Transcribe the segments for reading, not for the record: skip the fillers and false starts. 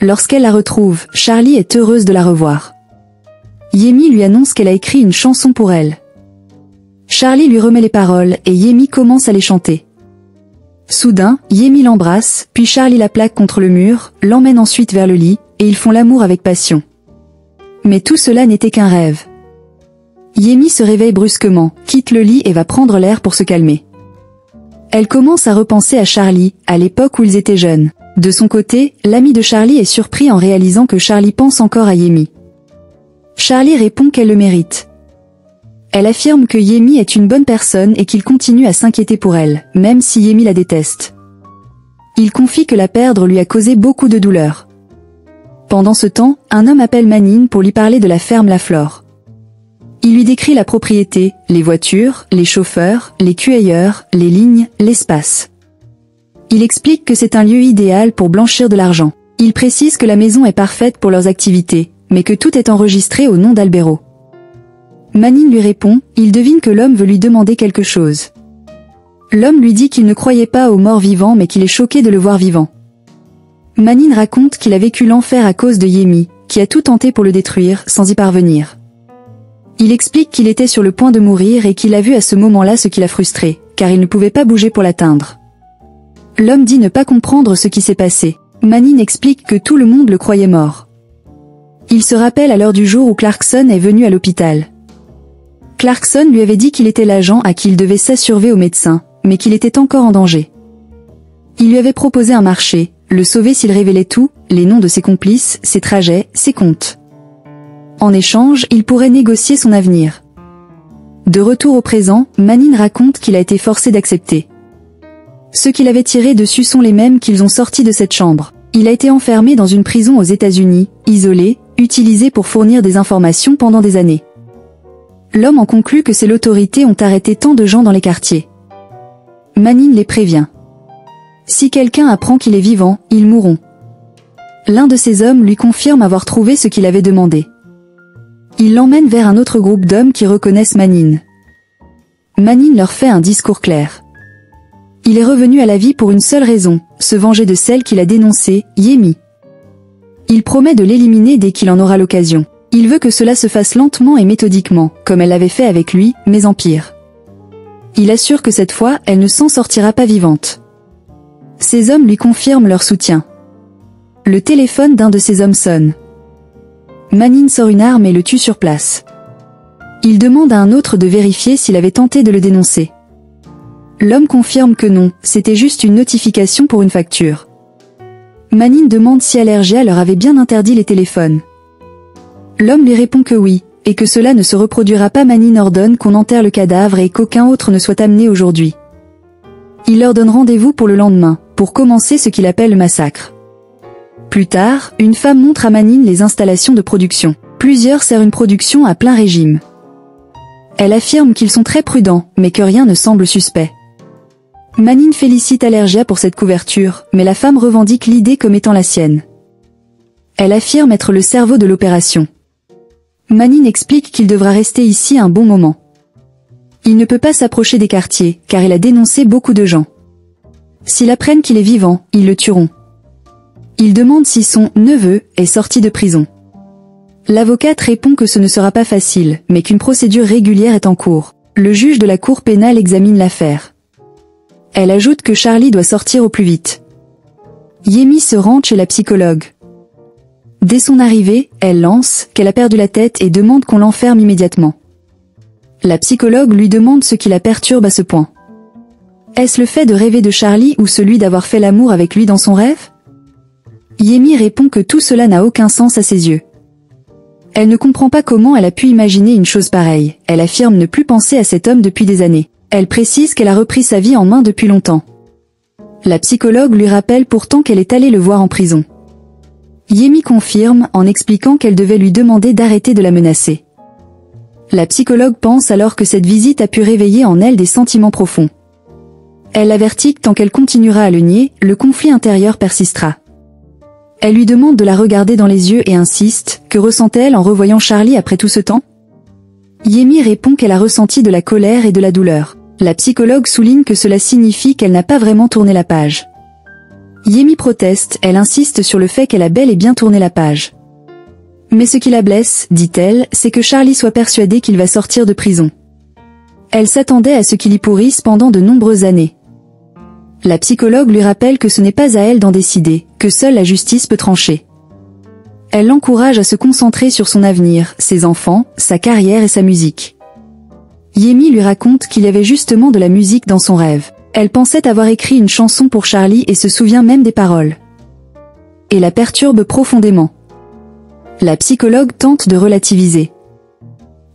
Lorsqu'elle la retrouve, Charlie est heureuse de la revoir. Yemi lui annonce qu'elle a écrit une chanson pour elle. Charlie lui remet les paroles et Yemi commence à les chanter. Soudain, Yemi l'embrasse, puis Charlie la plaque contre le mur, l'emmène ensuite vers le lit, et ils font l'amour avec passion. Mais tout cela n'était qu'un rêve. Yemi se réveille brusquement, quitte le lit et va prendre l'air pour se calmer. Elle commence à repenser à Charlie, à l'époque où ils étaient jeunes. De son côté, l'ami de Charlie est surpris en réalisant que Charlie pense encore à Yemi. Charlie répond qu'elle le mérite. Elle affirme que Yemi est une bonne personne et qu'il continue à s'inquiéter pour elle, même si Yemi la déteste. Il confie que la perdre lui a causé beaucoup de douleur. Pendant ce temps, un homme appelle Manine pour lui parler de la ferme La Flore. Il lui décrit la propriété, les voitures, les chauffeurs, les cueilleurs, les lignes, l'espace. Il explique que c'est un lieu idéal pour blanchir de l'argent. Il précise que la maison est parfaite pour leurs activités, mais que tout est enregistré au nom d'Albero. Manine lui répond, il devine que l'homme veut lui demander quelque chose. L'homme lui dit qu'il ne croyait pas aux morts vivants mais qu'il est choqué de le voir vivant. Manine raconte qu'il a vécu l'enfer à cause de Yemi, qui a tout tenté pour le détruire, sans y parvenir. Il explique qu'il était sur le point de mourir et qu'il a vu à ce moment-là ce qui l'a frustré, car il ne pouvait pas bouger pour l'atteindre. L'homme dit ne pas comprendre ce qui s'est passé. Manine explique que tout le monde le croyait mort. Il se rappelle à l'heure du jour où Clarkson est venu à l'hôpital. Clarkson lui avait dit qu'il était l'agent à qui il devait s'assurer au médecin, mais qu'il était encore en danger. Il lui avait proposé un marché, le sauver s'il révélait tout, les noms de ses complices, ses trajets, ses comptes. En échange, il pourrait négocier son avenir. De retour au présent, Manine raconte qu'il a été forcé d'accepter. Ceux qu'il avait tirés dessus sont les mêmes qu'ils ont sortis de cette chambre. Il a été enfermé dans une prison aux États-Unis, isolé, utilisé pour fournir des informations pendant des années. L'homme en conclut que c'est l'autorité ont arrêté tant de gens dans les quartiers. Manine les prévient. Si quelqu'un apprend qu'il est vivant, ils mourront. L'un de ces hommes lui confirme avoir trouvé ce qu'il avait demandé. Il l'emmène vers un autre groupe d'hommes qui reconnaissent Manine. Manine leur fait un discours clair. Il est revenu à la vie pour une seule raison, se venger de celle qu'il a dénoncée, Yemi. Il promet de l'éliminer dès qu'il en aura l'occasion. Il veut que cela se fasse lentement et méthodiquement, comme elle l'avait fait avec lui, mais en pire. Il assure que cette fois, elle ne s'en sortira pas vivante. Ces hommes lui confirment leur soutien. Le téléphone d'un de ces hommes sonne. Manine sort une arme et le tue sur place. Il demande à un autre de vérifier s'il avait tenté de le dénoncer. L'homme confirme que non, c'était juste une notification pour une facture. Manine demande si Allergia leur avait bien interdit les téléphones. L'homme lui répond que oui, et que cela ne se reproduira pas. Manine ordonne qu'on enterre le cadavre et qu'aucun autre ne soit amené aujourd'hui. Il leur donne rendez-vous pour le lendemain, pour commencer ce qu'il appelle le massacre. Plus tard, une femme montre à Manine les installations de production. Plusieurs servent une production à plein régime. Elle affirme qu'ils sont très prudents, mais que rien ne semble suspect. Manine félicite Allergia pour cette couverture, mais la femme revendique l'idée comme étant la sienne. Elle affirme être le cerveau de l'opération. Manine explique qu'il devra rester ici un bon moment. Il ne peut pas s'approcher des quartiers, car il a dénoncé beaucoup de gens. S'ils apprennent qu'il est vivant, ils le tueront. Il demande si son neveu est sorti de prison. L'avocate répond que ce ne sera pas facile, mais qu'une procédure régulière est en cours. Le juge de la cour pénale examine l'affaire. Elle ajoute que Charlie doit sortir au plus vite. Yemi se rend chez la psychologue. Dès son arrivée, elle lance qu'elle a perdu la tête et demande qu'on l'enferme immédiatement. La psychologue lui demande ce qui la perturbe à ce point. Est-ce le fait de rêver de Charlie ou celui d'avoir fait l'amour avec lui dans son rêve? Yemi répond que tout cela n'a aucun sens à ses yeux. Elle ne comprend pas comment elle a pu imaginer une chose pareille. Elle affirme ne plus penser à cet homme depuis des années. Elle précise qu'elle a repris sa vie en main depuis longtemps. La psychologue lui rappelle pourtant qu'elle est allée le voir en prison. Yemi confirme en expliquant qu'elle devait lui demander d'arrêter de la menacer. La psychologue pense alors que cette visite a pu réveiller en elle des sentiments profonds. Elle l'avertit que tant qu'elle continuera à le nier, le conflit intérieur persistera. Elle lui demande de la regarder dans les yeux et insiste, que ressentait-elle en revoyant Charlie après tout ce temps? Yemi répond qu'elle a ressenti de la colère et de la douleur. La psychologue souligne que cela signifie qu'elle n'a pas vraiment tourné la page. Yemi proteste, elle insiste sur le fait qu'elle a bel et bien tourné la page. Mais ce qui la blesse, dit-elle, c'est que Charlie soit persuadé qu'il va sortir de prison. Elle s'attendait à ce qu'il y pourrisse pendant de nombreuses années. La psychologue lui rappelle que ce n'est pas à elle d'en décider, que seule la justice peut trancher. Elle l'encourage à se concentrer sur son avenir, ses enfants, sa carrière et sa musique. Yemi lui raconte qu'il y avait justement de la musique dans son rêve. Elle pensait avoir écrit une chanson pour Charlie et se souvient même des paroles. Et la perturbe profondément. La psychologue tente de relativiser.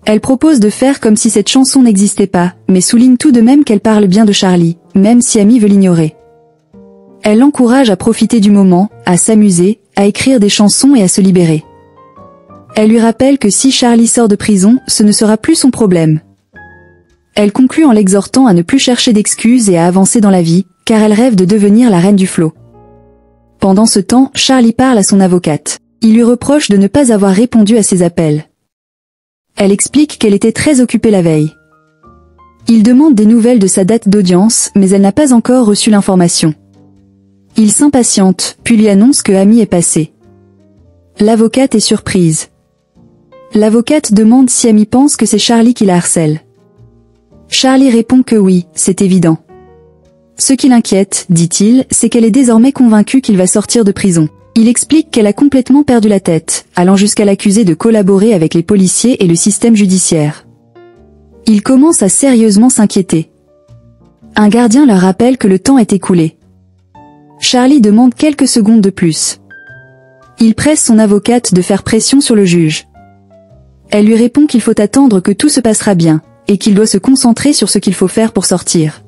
Elle propose de faire comme si cette chanson n'existait pas, mais souligne tout de même qu'elle parle bien de Charlie, même si Amy veut l'ignorer. Elle l'encourage à profiter du moment, à s'amuser, à écrire des chansons et à se libérer. Elle lui rappelle que si Charlie sort de prison, ce ne sera plus son problème. Elle conclut en l'exhortant à ne plus chercher d'excuses et à avancer dans la vie, car elle rêve de devenir la reine du flot. Pendant ce temps, Charlie parle à son avocate. Il lui reproche de ne pas avoir répondu à ses appels. Elle explique qu'elle était très occupée la veille. Il demande des nouvelles de sa date d'audience, mais elle n'a pas encore reçu l'information. Il s'impatiente, puis lui annonce que Amy est passée. L'avocate est surprise. L'avocate demande si Amy pense que c'est Charlie qui la harcèle. Charlie répond que oui, c'est évident. Ce qui l'inquiète, dit-il, c'est qu'elle est désormais convaincue qu'il va sortir de prison. Il explique qu'elle a complètement perdu la tête, allant jusqu'à l'accuser de collaborer avec les policiers et le système judiciaire. Il commence à sérieusement s'inquiéter. Un gardien leur rappelle que le temps est écoulé. Charlie demande quelques secondes de plus. Il presse son avocate de faire pression sur le juge. Elle lui répond qu'il faut attendre que tout se passera bien, et qu'il doit se concentrer sur ce qu'il faut faire pour sortir.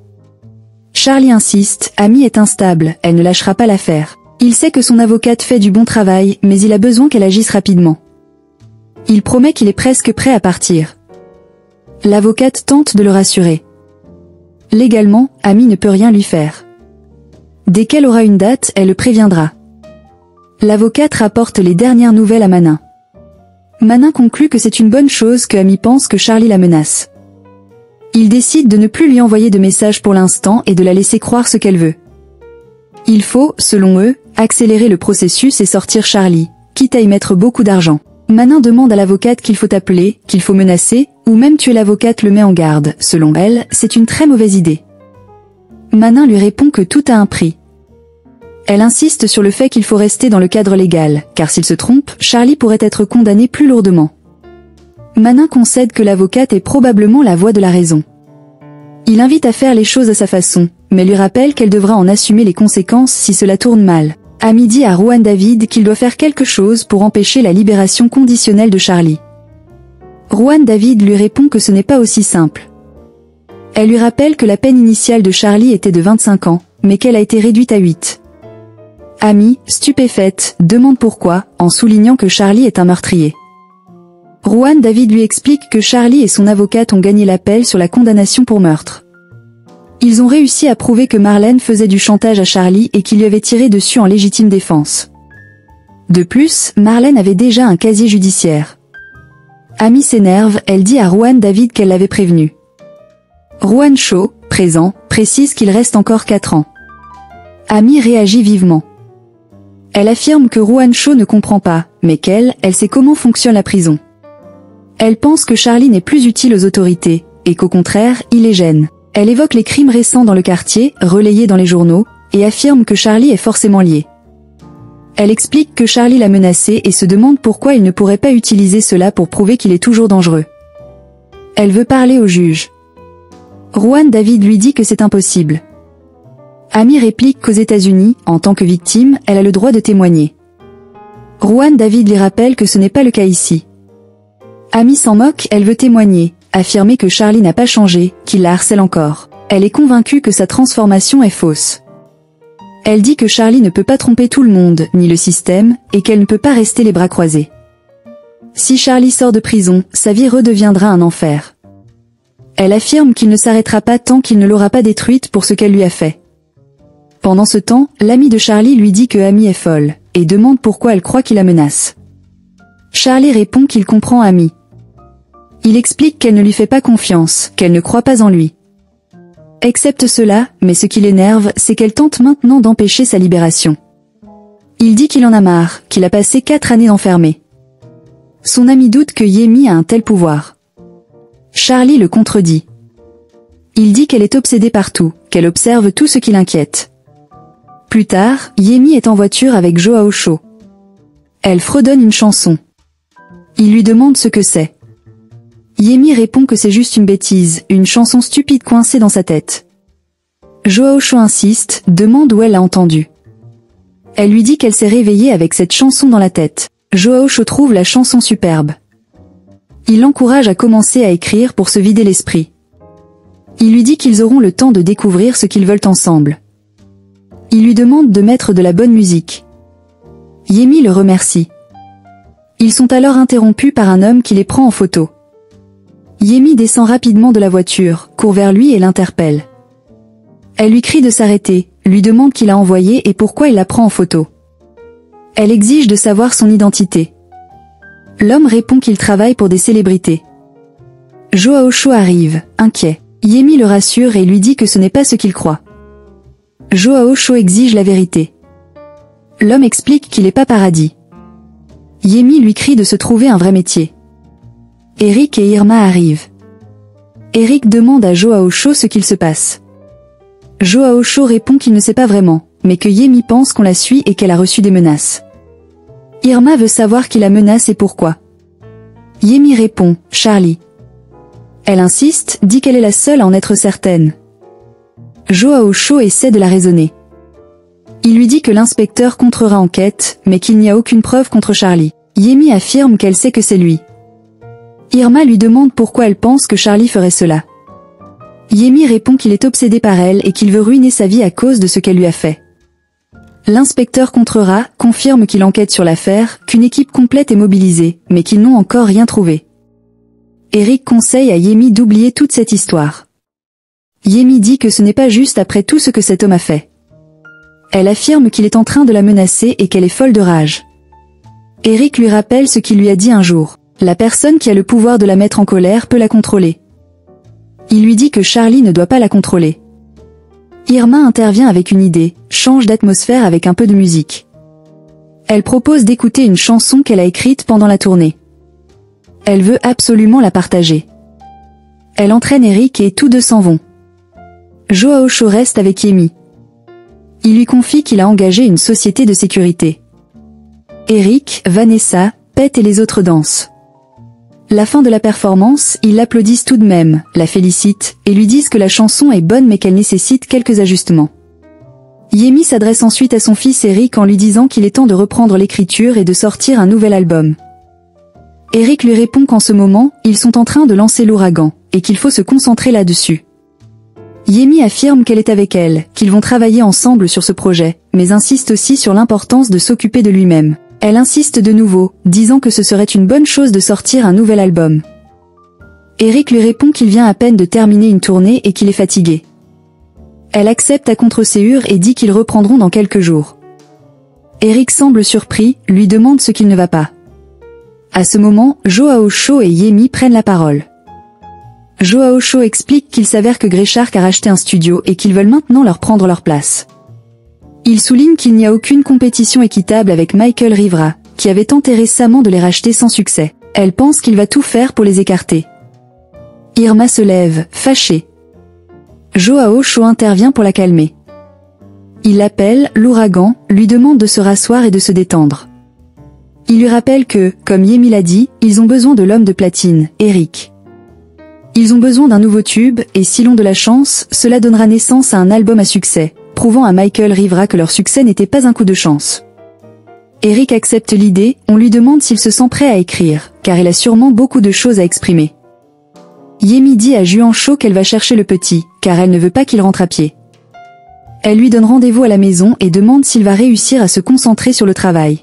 Charlie insiste, Amy est instable, elle ne lâchera pas l'affaire. Il sait que son avocate fait du bon travail, mais il a besoin qu'elle agisse rapidement. Il promet qu'il est presque prêt à partir. L'avocate tente de le rassurer. Légalement, Amy ne peut rien lui faire. Dès qu'elle aura une date, elle le préviendra. L'avocate rapporte les dernières nouvelles à Manin. Manin conclut que c'est une bonne chose que Amy pense que Charlie la menace. Il décide de ne plus lui envoyer de messages pour l'instant et de la laisser croire ce qu'elle veut. Il faut, selon eux, accélérer le processus et sortir Charlie, quitte à y mettre beaucoup d'argent. Manin demande à l'avocate qu'il faut appeler, qu'il faut menacer, ou même tuer. L'avocate le met en garde. Selon elle, c'est une très mauvaise idée. Manin lui répond que tout a un prix. Elle insiste sur le fait qu'il faut rester dans le cadre légal, car s'il se trompe, Charlie pourrait être condamné plus lourdement. Manin concède que l'avocate est probablement la voix de la raison. Il invite à faire les choses à sa façon, mais lui rappelle qu'elle devra en assumer les conséquences si cela tourne mal. Amy dit à Juan David qu'il doit faire quelque chose pour empêcher la libération conditionnelle de Charlie. Juan David lui répond que ce n'est pas aussi simple. Elle lui rappelle que la peine initiale de Charlie était de 25 ans, mais qu'elle a été réduite à 8. Amy, stupéfaite, demande pourquoi, en soulignant que Charlie est un meurtrier. Juan David lui explique que Charlie et son avocate ont gagné l'appel sur la condamnation pour meurtre. Ils ont réussi à prouver que Marlène faisait du chantage à Charlie et qu'il lui avait tiré dessus en légitime défense. De plus, Marlène avait déjà un casier judiciaire. Amy s'énerve, elle dit à Juan David qu'elle l'avait prévenu. Juan Shaw, présent, précise qu'il reste encore 4 ans. Amy réagit vivement. Elle affirme que Juan Shaw ne comprend pas, mais qu'elle sait comment fonctionne la prison. Elle pense que Charlie n'est plus utile aux autorités, et qu'au contraire, il les gêne. Elle évoque les crimes récents dans le quartier, relayés dans les journaux, et affirme que Charlie est forcément lié. Elle explique que Charlie l'a menacé et se demande pourquoi il ne pourrait pas utiliser cela pour prouver qu'il est toujours dangereux. Elle veut parler au juge. Juan David lui dit que c'est impossible. Amy réplique qu'aux États-Unis, en tant que victime, elle a le droit de témoigner. Juan David lui rappelle que ce n'est pas le cas ici. Amy s'en moque, elle veut témoigner, affirmer que Charlie n'a pas changé, qu'il la harcèle encore. Elle est convaincue que sa transformation est fausse. Elle dit que Charlie ne peut pas tromper tout le monde, ni le système, et qu'elle ne peut pas rester les bras croisés. Si Charlie sort de prison, sa vie redeviendra un enfer. Elle affirme qu'il ne s'arrêtera pas tant qu'il ne l'aura pas détruite pour ce qu'elle lui a fait. Pendant ce temps, l'ami de Charlie lui dit que Amy est folle, et demande pourquoi elle croit qu'il la menace. Charlie répond qu'il comprend Amy. Il explique qu'elle ne lui fait pas confiance, qu'elle ne croit pas en lui. accepte cela, mais ce qui l'énerve, c'est qu'elle tente maintenant d'empêcher sa libération. Il dit qu'il en a marre, qu'il a passé 4 années enfermé. Son ami doute que Yemi a un tel pouvoir. Charlie le contredit. Il dit qu'elle est obsédée par tout, qu'elle observe tout ce qui l'inquiète. Plus tard, Yemi est en voiture avec Joao Cho. Elle fredonne une chanson. Il lui demande ce que c'est. Yemi répond que c'est juste une bêtise, une chanson stupide coincée dans sa tête. Joao Cho insiste, demande où elle l'a entendue. Elle lui dit qu'elle s'est réveillée avec cette chanson dans la tête. Joao Cho trouve la chanson superbe. Il l'encourage à commencer à écrire pour se vider l'esprit. Il lui dit qu'ils auront le temps de découvrir ce qu'ils veulent ensemble. Il lui demande de mettre de la bonne musique. Yemi le remercie. Ils sont alors interrompus par un homme qui les prend en photo. Yemi descend rapidement de la voiture, court vers lui et l'interpelle. Elle lui crie de s'arrêter, lui demande qui l'a envoyé et pourquoi il la prend en photo. Elle exige de savoir son identité. L'homme répond qu'il travaille pour des célébrités. Joao Cho arrive, inquiet. Yemi le rassure et lui dit que ce n'est pas ce qu'il croit. Joao Cho exige la vérité. L'homme explique qu'il est paparazzi. Yemi lui crie de se trouver un vrai métier. Eric et Irma arrivent. Eric demande à Joao Cho ce qu'il se passe. Joao Cho répond qu'il ne sait pas vraiment, mais que Yemi pense qu'on la suit et qu'elle a reçu des menaces. Irma veut savoir qui la menace et pourquoi. Yemi répond, Charlie. Elle insiste, dit qu'elle est la seule à en être certaine. Joao Cho essaie de la raisonner. Il lui dit que l'inspecteur contrera enquête, mais qu'il n'y a aucune preuve contre Charlie. Yemi affirme qu'elle sait que c'est lui. Irma lui demande pourquoi elle pense que Charlie ferait cela. Yemi répond qu'il est obsédé par elle et qu'il veut ruiner sa vie à cause de ce qu'elle lui a fait. L'inspecteur contrera, confirme qu'il enquête sur l'affaire, qu'une équipe complète est mobilisée, mais qu'ils n'ont encore rien trouvé. Eric conseille à Yemi d'oublier toute cette histoire. Yemi dit que ce n'est pas juste après tout ce que cet homme a fait. Elle affirme qu'il est en train de la menacer et qu'elle est folle de rage. Eric lui rappelle ce qu'il lui a dit un jour. La personne qui a le pouvoir de la mettre en colère peut la contrôler. Il lui dit que Charlie ne doit pas la contrôler. Irma intervient avec une idée, change d'atmosphère avec un peu de musique. Elle propose d'écouter une chanson qu'elle a écrite pendant la tournée. Elle veut absolument la partager. Elle entraîne Eric et tous deux s'en vont. Joao Cho reste avec Yemi. Il lui confie qu'il a engagé une société de sécurité. Eric, Vanessa, Pete et les autres dansent. La fin de la performance, ils l'applaudissent tout de même, la félicitent, et lui disent que la chanson est bonne mais qu'elle nécessite quelques ajustements. Yemi s'adresse ensuite à son fils Eric en lui disant qu'il est temps de reprendre l'écriture et de sortir un nouvel album. Eric lui répond qu'en ce moment, ils sont en train de lancer l'ouragan, et qu'il faut se concentrer là-dessus. Yemi affirme qu'elle est avec elle, qu'ils vont travailler ensemble sur ce projet, mais insiste aussi sur l'importance de s'occuper de lui-même. Elle insiste de nouveau, disant que ce serait une bonne chose de sortir un nouvel album. Eric lui répond qu'il vient à peine de terminer une tournée et qu'il est fatigué. Elle accepte à contre-séure et dit qu'ils reprendront dans quelques jours. Eric semble surpris, lui demande ce qu'il ne va pas. À ce moment, Joao Cho et Yemi prennent la parole. Joao Cho explique qu'il s'avère que Grey Shark a racheté un studio et qu'ils veulent maintenant leur prendre leur place. Il souligne qu'il n'y a aucune compétition équitable avec Michael Rivera, qui avait tenté récemment de les racheter sans succès. Elle pense qu'il va tout faire pour les écarter. Irma se lève, fâchée. Joao Cho intervient pour la calmer. Il l'appelle, l'ouragan, lui demande de se rasseoir et de se détendre. Il lui rappelle que, comme Yemi l'a dit, ils ont besoin de l'homme de platine, Eric. Ils ont besoin d'un nouveau tube, et s'ils ont de la chance, cela donnera naissance à un album à succès, prouvant à Michael Rivera que leur succès n'était pas un coup de chance. Eric accepte l'idée, on lui demande s'il se sent prêt à écrire, car il a sûrement beaucoup de choses à exprimer. Yemi dit à Joao Cho qu'elle va chercher le petit, car elle ne veut pas qu'il rentre à pied. Elle lui donne rendez-vous à la maison et demande s'il va réussir à se concentrer sur le travail.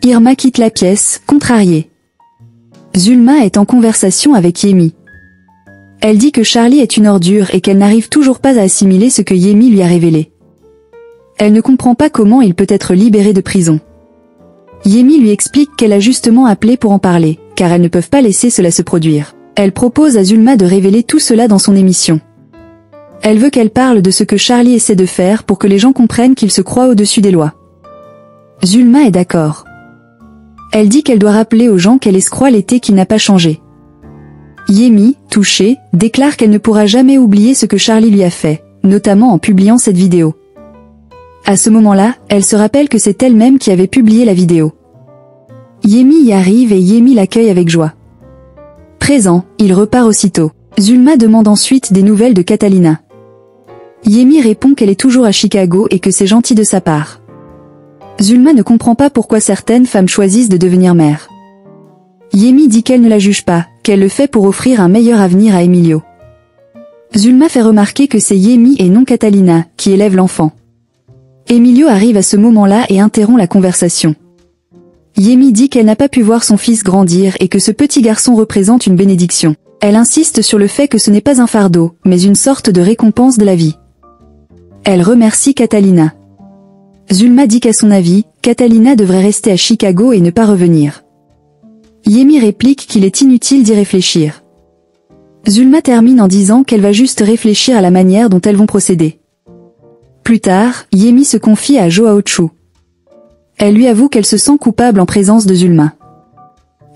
Irma quitte la pièce, contrariée. Zulma est en conversation avec Yemi. Elle dit que Charlie est une ordure et qu'elle n'arrive toujours pas à assimiler ce que Yemi lui a révélé. Elle ne comprend pas comment il peut être libéré de prison. Yemi lui explique qu'elle a justement appelé pour en parler, car elles ne peuvent pas laisser cela se produire. Elle propose à Zulma de révéler tout cela dans son émission. Elle veut qu'elle parle de ce que Charlie essaie de faire pour que les gens comprennent qu'il se croit au-dessus des lois. Zulma est d'accord. Elle dit qu'elle doit rappeler aux gens qu'elle escroit l'été qui n'a pas changé. Yemi, touchée, déclare qu'elle ne pourra jamais oublier ce que Charlie lui a fait, notamment en publiant cette vidéo. À ce moment-là, elle se rappelle que c'est elle-même qui avait publié la vidéo. Yemi y arrive et Yemi l'accueille avec joie. Présent, il repart aussitôt. Zulma demande ensuite des nouvelles de Catalina. Yemi répond qu'elle est toujours à Chicago et que c'est gentil de sa part. Zulma ne comprend pas pourquoi certaines femmes choisissent de devenir mères. Yemi dit qu'elle ne la juge pas, qu'elle le fait pour offrir un meilleur avenir à Emilio. Zulma fait remarquer que c'est Yemi et non Catalina qui élève l'enfant. Emilio arrive à ce moment-là et interrompt la conversation. Yemi dit qu'elle n'a pas pu voir son fils grandir et que ce petit garçon représente une bénédiction. Elle insiste sur le fait que ce n'est pas un fardeau, mais une sorte de récompense de la vie. Elle remercie Catalina. Zulma dit qu'à son avis, Catalina devrait rester à Chicago et ne pas revenir. Yemi réplique qu'il est inutile d'y réfléchir. Zulma termine en disant qu'elle va juste réfléchir à la manière dont elles vont procéder. Plus tard, Yemi se confie à Joao Chu. Elle lui avoue qu'elle se sent coupable en présence de Zulma.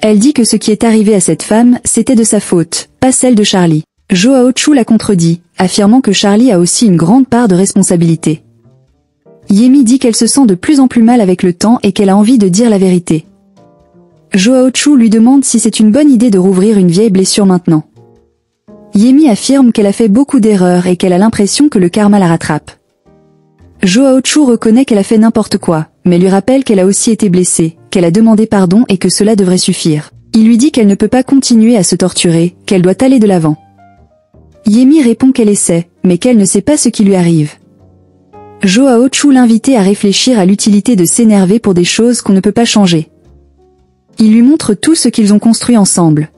Elle dit que ce qui est arrivé à cette femme, c'était de sa faute, pas celle de Charlie. Joao Chu la contredit, affirmant que Charlie a aussi une grande part de responsabilité. Yemi dit qu'elle se sent de plus en plus mal avec le temps et qu'elle a envie de dire la vérité. Joao Chu lui demande si c'est une bonne idée de rouvrir une vieille blessure maintenant. Yemi affirme qu'elle a fait beaucoup d'erreurs et qu'elle a l'impression que le karma la rattrape. Joao Chu reconnaît qu'elle a fait n'importe quoi, mais lui rappelle qu'elle a aussi été blessée, qu'elle a demandé pardon et que cela devrait suffire. Il lui dit qu'elle ne peut pas continuer à se torturer, qu'elle doit aller de l'avant. Yemi répond qu'elle essaie, mais qu'elle ne sait pas ce qui lui arrive. Joao Chu l'invitait à réfléchir à l'utilité de s'énerver pour des choses qu'on ne peut pas changer. Il lui montre tout ce qu'ils ont construit ensemble.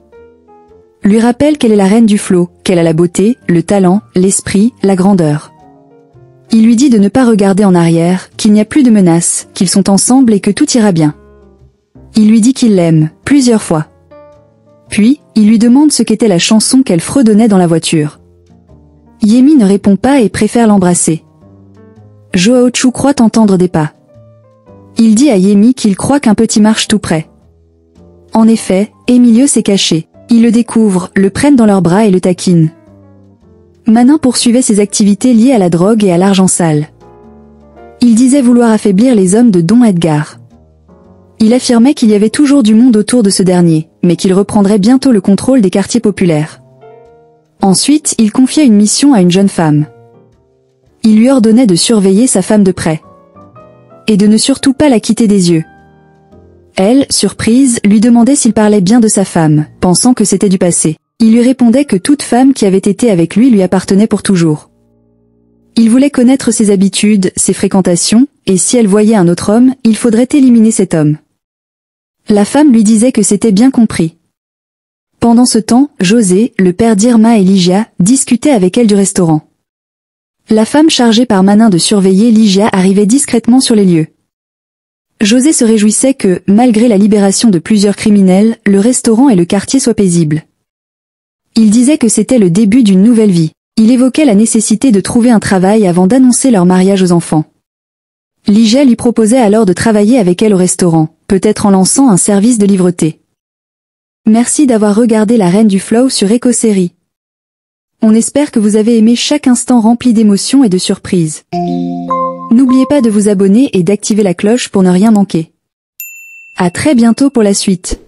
Lui rappelle qu'elle est la reine du flot, qu'elle a la beauté, le talent, l'esprit, la grandeur. Il lui dit de ne pas regarder en arrière, qu'il n'y a plus de menaces, qu'ils sont ensemble et que tout ira bien. Il lui dit qu'il l'aime, plusieurs fois. Puis, il lui demande ce qu'était la chanson qu'elle fredonnait dans la voiture. Yemi ne répond pas et préfère l'embrasser. Joao Chu croit entendre des pas. Il dit à Yemi qu'il croit qu'un petit marche tout près. En effet, Emilio s'est caché. Ils le découvrent, le prennent dans leurs bras et le taquinent. Manin poursuivait ses activités liées à la drogue et à l'argent sale. Il disait vouloir affaiblir les hommes de Don Edgar. Il affirmait qu'il y avait toujours du monde autour de ce dernier, mais qu'il reprendrait bientôt le contrôle des quartiers populaires. Ensuite, il confiait une mission à une jeune femme. Il lui ordonnait de surveiller sa femme de près. Et de ne surtout pas la quitter des yeux. Elle, surprise, lui demandait s'il parlait bien de sa femme, pensant que c'était du passé. Il lui répondait que toute femme qui avait été avec lui appartenait pour toujours. Il voulait connaître ses habitudes, ses fréquentations, et si elle voyait un autre homme, il faudrait éliminer cet homme. La femme lui disait que c'était bien compris. Pendant ce temps, José, le père d'Irma et Ligia, discutaient avec elle du restaurant. La femme chargée par Manin de surveiller Ligia arrivait discrètement sur les lieux. José se réjouissait que, malgré la libération de plusieurs criminels, le restaurant et le quartier soient paisibles. Il disait que c'était le début d'une nouvelle vie. Il évoquait la nécessité de trouver un travail avant d'annoncer leur mariage aux enfants. Ligia lui proposait alors de travailler avec elle au restaurant, peut-être en lançant un service de livreté. Merci d'avoir regardé La Reine du Flow sur Éco-Série. On espère que vous avez aimé chaque instant rempli d'émotions et de surprises. N'oubliez pas de vous abonner et d'activer la cloche pour ne rien manquer. À très bientôt pour la suite.